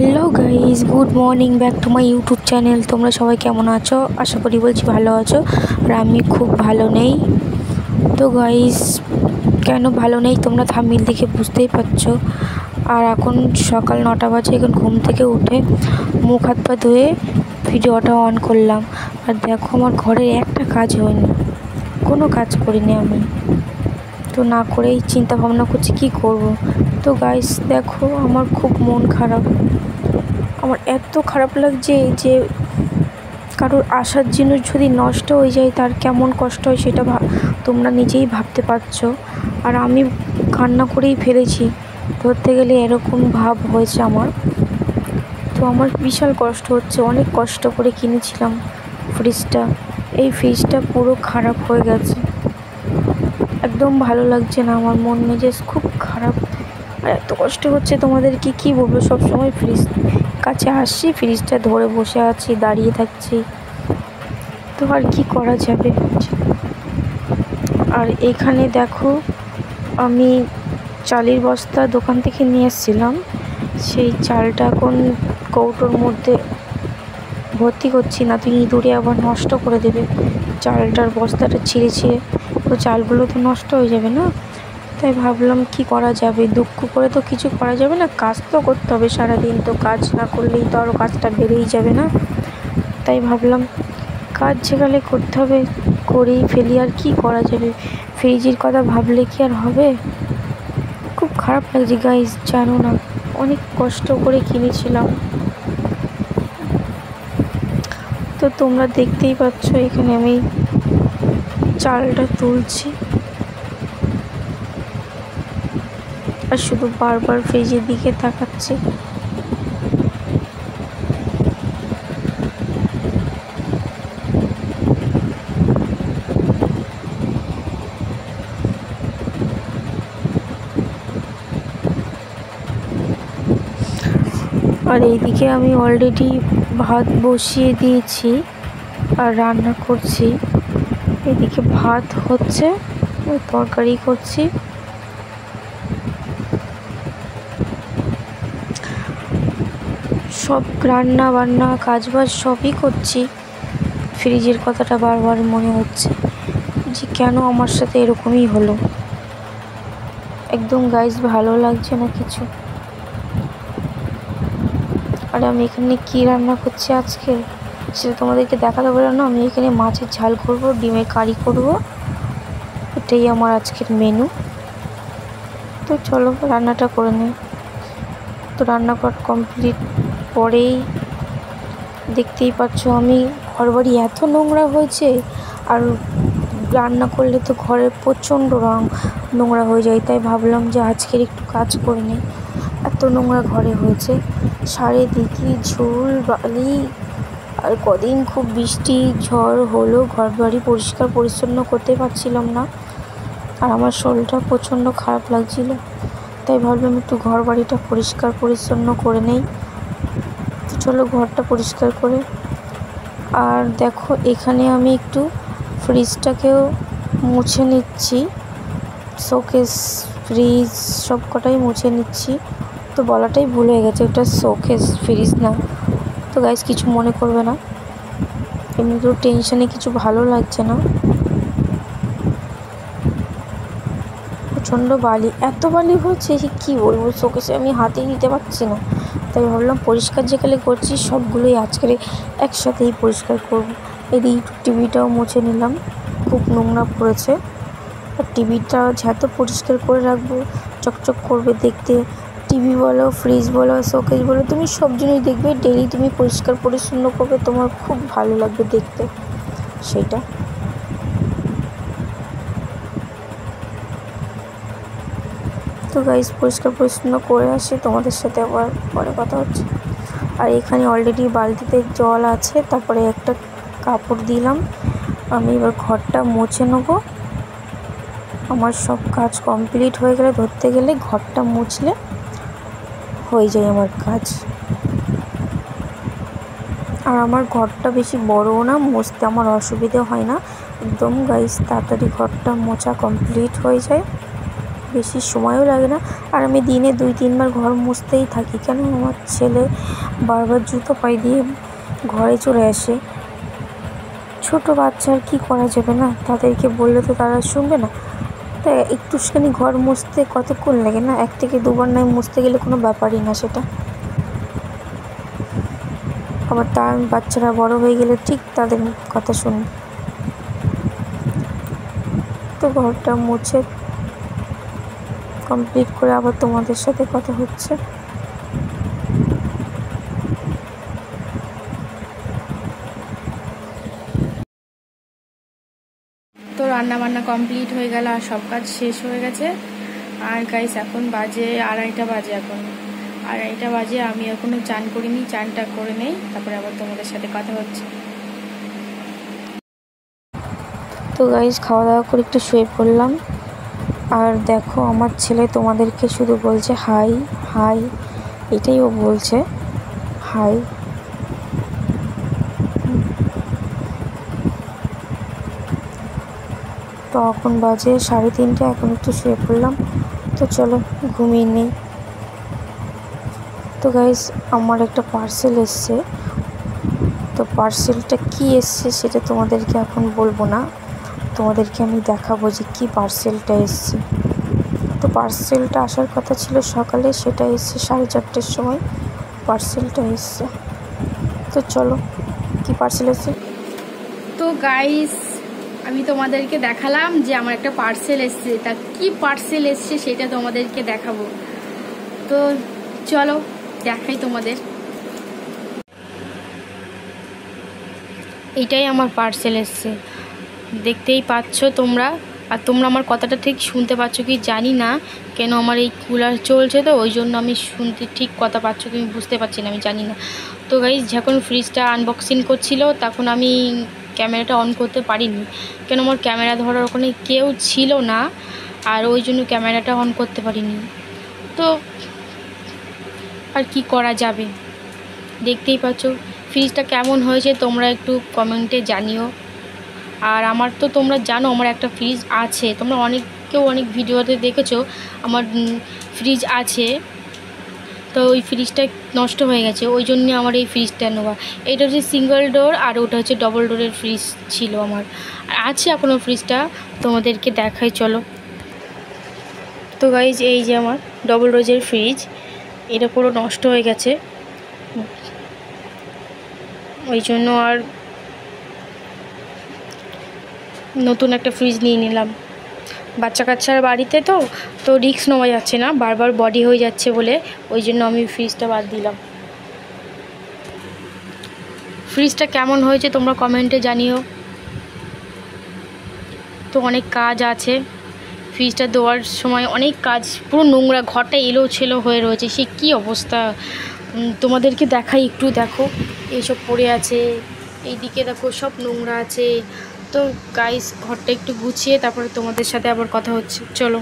Hello guys, good morning back to my YouTube channel. তোমরা সবাই কেমন আছো? আশা করি বলছি ভালো আছো। আর আমি খুব ভালো নেই। তো গাইজ, কেন ভালো নেই তোমরা থাম্বনেল দেখে বুঝতেই পারছো। আর এখন সকাল 9টা বাজে। এখন ঘুম থেকে উঠে মুখ হাত পা ধুয়ে ভিডিওটা অন করলাম। আর দেখো, আমার ঘরের একটা কাজ হয়নি, কোনো কাজ করিনি আমি। তো না করেই চিন্তা ভাবনা করছি কী করব। তো গাইস দেখো, আমার খুব মন খারাপ। আমার এত খারাপ লাগছে যে কারোর আশার জিনিস যদি নষ্ট হয়ে যায় তার কেমন কষ্ট হয় সেটা তোমরা নিজেই ভাবতে পারছো। আর আমি কান্না করেই ফেলেছি, ধরতে গেলে এরকম ভাব হয়েছে আমার। তো আমার বিশাল কষ্ট হচ্ছে। অনেক কষ্ট করে কিনেছিলাম ফ্রিজটা। এই ফ্রিজটা পুরো খারাপ হয়ে গেছে। একদম ভালো লাগছে না, আমার মন মেজাজ খুব খারাপ। আর এত কষ্ট হচ্ছে তোমাদেরকে কী বলবো। সবসময় ফ্রিজ কাছে আসছি, ফ্রিজটা ধরে বসে আছি, দাঁড়িয়ে থাকছি। তো আর কি করা যাবে। আর এখানে দেখো, আমি চালের বস্তা দোকান থেকে নিয়ে এসেছিলাম। সেই চালটা এখন কৌটোর মধ্যে ভর্তি করছি, না তো ইঁদুরে আবার নষ্ট করে দেবে চালটার বস্তাটা ছিঁড়ে। তো চালগুলো তো নষ্ট হয়ে যাবে না। তাই ভাবলাম কি করা যাবে। দুঃখ করে তো কিছু করা যাবে না, কাজ তো করতে হবে সারাদিন। তো কাজ না করলেই তো আরও কাজটা বেড়েই যাবে না। তাই ভাবলাম কাজ যেখানে করতে হবে করেই ফেলি, আর কি করা যাবে। ফ্রিজের কথা ভাবলে কি আর হবে। খুব খারাপ লাগছে গাইস, জানো না, অনেক কষ্ট করে কিনেছিলাম। তো তোমরা দেখতেই পাচ্ছ, এখানে আমি চালটা তুলছি আর শুধু বারবার ফ্রিজের দিকে তাকাচ্ছি। আর এইদিকে আমি অলরেডি ভাত বসিয়ে দিয়েছি আর রান্না করছি। এদিকে ভাত হচ্ছে, তরকারি করছি। সব রান্না বান্না কাজবাজ সবই করছি। ফ্রিজের কথাটা বারবার মনে হচ্ছে যে কেন আমার সাথে এরকমই হলো। একদম গাইস ভালো লাগছে না কিছু। আর আমি এখানে কি রান্না করছি আজকে সেটা তোমাদেরকে দেখাতে পারলাম না। আমি এখানে মাছের ঝাল করব, ডিমের কারি করব, এটাই আমার আজকের মেনু। তো চলো রান্নাটা করে নিই। তো রান্না করা কমপ্লিট পরেই দেখতেই পাচ্ছ, আমি ঘরবাড়ি এত নোংরা হয়েছে। আর রান্না করলে তো ঘরের প্রচণ্ড নোংরা হয়ে যায়। তাই ভাবলাম যে আজকের একটু কাজ করে নিই। এত নোংরা ঘরে হয়েছে, চারিদিকে ঝুল বালি। আর কদিন খুব বৃষ্টি ঝড় হলো, ঘর বাড়ি পরিষ্কার পরিচ্ছন্ন করতে পারছিলাম না। আর আমার শরীরটা প্রচণ্ড খারাপ লাগছিল। তাই ভাবলাম একটু ঘর বাড়িটা পরিষ্কার পরিচ্ছন্ন করে নেই। তো চলো ঘরটা পরিষ্কার করে। আর দেখো, এখানে আমি একটু ফ্রিজটাকেও মুছে নিচ্ছি। শোকেস ফ্রিজ সব কটাই মুছে নিচ্ছি। তো বলাটাই ভুল হয়ে গেছে, ওটা শোকেস ফ্রিজ না। তো গাইস কিছু মনে করবে না, এমনি তো টেনশনে কিছু ভালো লাগছে না। প্রচণ্ড বালি, এত বালি হচ্ছে যে কী বলবো। শোকেসে আমি হাতেই নিতে পারছি না। তাই ভাবলাম পরিষ্কার যেখানে করছি সবগুলোই আজকের একসাথেই পরিষ্কার করব। এই টিভিটাও মুছে নিলাম, খুব নোংরা পড়েছে। আর টিভিটা যত পরিষ্কার করে রাখবো চকচক করবে দেখতে। টিভি বলো, ফ্রিজ বলো, শোকেস বলো, তুমি সব জিনিস দেখবে ডেলি তুমি পরিষ্কার পরিচ্ছন্ন করবে, তোমার খুব ভালো লাগবে দেখতে সেটা। তো গাইস পরিষ্কার পরিচ্ছন্ন করে আসি, তোমাদের সাথে আবার পরে কথা হচ্ছে। আর এখানে অলরেডি বালতিতে জল আছে, তারপরে একটা কাপড় দিলাম। আমি এবার ঘরটা মুছে নেবো। আমার সব কাজ কমপ্লিট হয়ে গেলে, ধরতে গেলে ঘরটা মুছলে হয়ে যায় আমার কাজ। আর আমার ঘরটা বেশি বড়ও না, মুছতে আমার অসুবিধে হয় না। একদম গাইস তাড়াতাড়ি ঘরটা মোছা কমপ্লিট হয়ে যায়। বেশি সময়ও লাগে না। আর আমি দিনে 2-3 বার ঘর মুছতেই থাকি, কেন আমার ছেলে বারবার জুতো পায়ে দিয়ে ঘরে চলে আসে। ছোট বাচ্চা, আর কী করা যাবে না, তাদেরকে বললে তো তারা শুনবে না। তাই একটুখানি ঘর মুছতে কতক্ষণ লাগে না, 1 থেকে 2 বার নয় মুছতে গেলে কোনো ব্যাপারই না সেটা। আবার তার বাচ্চারা বড় হয়ে গেলে ঠিক তাদের কথা শুনবে। তো ঘরটা মুছে কমপ্লিট করে আবার তোমাদের সাথে কথা হচ্ছে। তো রান্না বান্না কমপ্লিট হয়ে গেল আর সব কাজ শেষ হয়ে গেছে। আর গাইস এখন বাজে 2:30 বাজে। এখন 2:30 বাজে, আমি এখনও চান করিনি, চানটা করে নেই, তারপরে আবার তোমাদের সাথে কথা হচ্ছে। তো গাইস খাওয়া দাওয়া করে একটু শুয়ে পড়লাম। আর দেখো আমার ছেলে তোমাদেরকে শুধু বলছে হাই হাই, এটাই ও বলছে, হাই। তো এখন বাজে 3:30, এখন একটু শুয়ে পড়লাম। তো চলো ঘুমিয়ে নেই। তো গাইস আমার একটা পার্সেল এসছে, তো পার্সেলটা কি এসছে সেটা তোমাদেরকে এখন বলবো না, তোমাদেরকে আমি দেখাবো যে কি পার্সেলটা এসছে। তো পার্সেলটা আসার কথা ছিল সকালে, সেটা এসছে 4:30টার সময় পার্সেলটা এসছে। তো চলো কি পার্সেল এসছে। তো গাইস আমি তোমাদেরকে দেখালাম যে আমার একটা পার্সেল এসছে, তা কি পার্সেল এসছে সেটা তোমাদেরকে দেখাবো। তো চলো দেখাই তোমাদের। এটাই আমার পার্সেল এসছে, দেখতেই পাচ্ছ তোমরা। আর তোমরা আমার কথাটা ঠিক শুনতে পাচ্ছ কি জানি না, কেন আমার এই কুলার চলছে তো ওই জন্য আমি শুনতে ঠিক কথা পাচ্ছ কি বুঝতে পারছি না, আমি জানি না। তো গাইস যখন ফ্রিজটা আনবক্সিং করছিল তখন আমি ক্যামেরাটা অন করতে পারিনি, কেন আমার ক্যামেরা ধরার ওখানে কেউ ছিল না, আর ওই জন্য ক্যামেরাটা অন করতে পারিনি। তো আর কি করা যাবে, দেখতেই পাচ্ছ ফ্রিজটা কেমন হয়েছে তোমরা একটু কমেন্টে জানিও। আর আমার তো তোমরা জানো আমার একটা ফ্রিজ আছে, তোমরা অনেক ভিডিওতে দেখেছো আমার ফ্রিজ আছে। তো ওই ফ্রিজটা নষ্ট হয়ে গেছে, ওই জন্য আমার এই ফ্রিজটা নেওয়া। এটা হচ্ছে সিঙ্গেল ডোর আর ওটা হচ্ছে ডবল ডোরের ফ্রিজ ছিল আমার, আর আছে এখনও ফ্রিজটা, তোমাদেরকে দেখাই চলো। তো গাইজ এই যে আমার ডবল ডোরের ফ্রিজ, এটা পুরো নষ্ট হয়ে গেছে, ওই জন্য আর নতুন একটা ফ্রিজ নিয়ে নিলাম। বাচ্চা কাচ্চার বাড়িতে তো রিস্ক নেওয়া যাচ্ছে না, বারবার বডি হয়ে যাচ্ছে বলে, ওই জন্য আমি ফ্রিজটা বাদ দিলাম। ফ্রিজটা কেমন হয়েছে তোমরা কমেন্টে জানিও। তো অনেক কাজ আছে, ফ্রিজটা দেওয়ার সময় অনেক কাজ, পুরো নোংরা, ঘরটা এলো ছেলো হয়ে রয়েছে, সে কী অবস্থা তোমাদেরকে দেখাই একটু। দেখো এইসব পড়ে আছে, এইদিকে দেখো সব নোংরা আছে। তো গাইস ঘরটা একটু গুছিয়ে তারপরে তোমাদের সাথে আবার কথা হচ্ছে, চলো।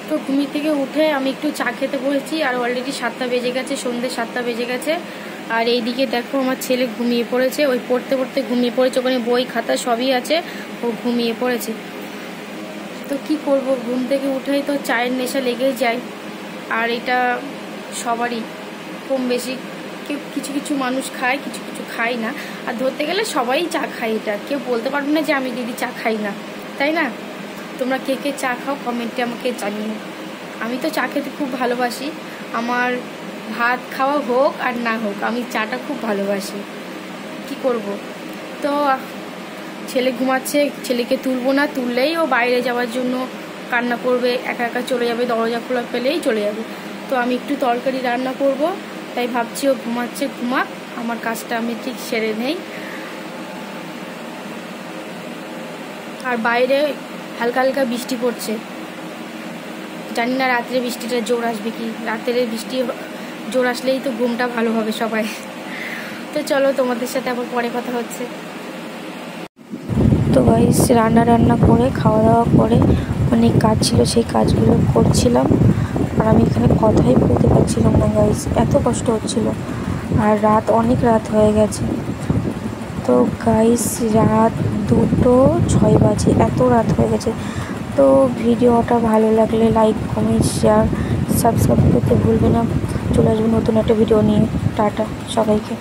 তো ঘুমি থেকে উঠে আমি একটু চা খেতে বসেছি, আর অলরেডি 7টা বেজে গেছে, সন্ধ্যে 7টা বেজে গেছে। আর এইদিকে দেখো আমার ছেলে ঘুমিয়ে পড়েছে, ওই পড়তে পড়তে ঘুমিয়ে পড়েছে, ওখানে বই খাতা সবই আছে, ও ঘুমিয়ে পড়েছে। তো কি করব, ঘুম থেকে উঠেই তো চায়ের নেশা লেগেই যায়, আর এটা সবারই কম বেশি, কেউ কিছু কিছু মানুষ খায়, কিছু কিছু খায় না। আর ধরতে গেলে সবাই চা খায়, এটা কেউ বলতে পারবে না যে আমি দিদি চা খাই না, তাই না? তোমরা কে কে চা খাও কমেন্টে আমাকে জানিও। আমি তো চা খেতে খুব ভালোবাসি, আমার ভাত খাওয়া হোক আর না হোক আমি চাটা খুব ভালোবাসি, কি করব। তো ছেলে ঘুমাচ্ছে, ছেলেকে তুলবো না, তুললেই ও বাইরে যাওয়ার জন্য কান্না করবে, একা একা চলে যাবে, দরজা খোলা পেলেই চলে যাবে। তো আমি একটু তরকারি রান্না করব, তাই ভাবছি ও ঘুমাচ্ছে, ঘুমাক, আমার কাজটা আমি ঠিক সেরে নেই। আর বাইরে হালকা হালকা বৃষ্টি পড়ছে, জানি না রাত্রে বৃষ্টিটা জোর আসবে কি, রাত্রে বৃষ্টি জোর আসলেই তো ঘুমটা ভালো হবে সবাই। তো চলো তোমাদের সাথে আবার পরে কথা হচ্ছে। তো গাইস রান্না করে খাওয়া দাওয়া করে অনেক কাজ ছিল, সেই কাজগুলো করছিলাম, আর আমি এখানে কথাই বলতে পারছিলাম না গাইস, এত কষ্ট হচ্ছিল। আর অনেক রাত হয়ে গেছে, তো গাইস রাত 2:06 বাজে, এত রাত হয়ে গেছে। তো ভিডিওটা ভালো লাগলে লাইক কমেন্ট শেয়ার সাবস্ক্রাইব করতে ভুলবে না। চলে আসবো নতুন একটা ভিডিও নিয়ে। টাটা সবাইকে।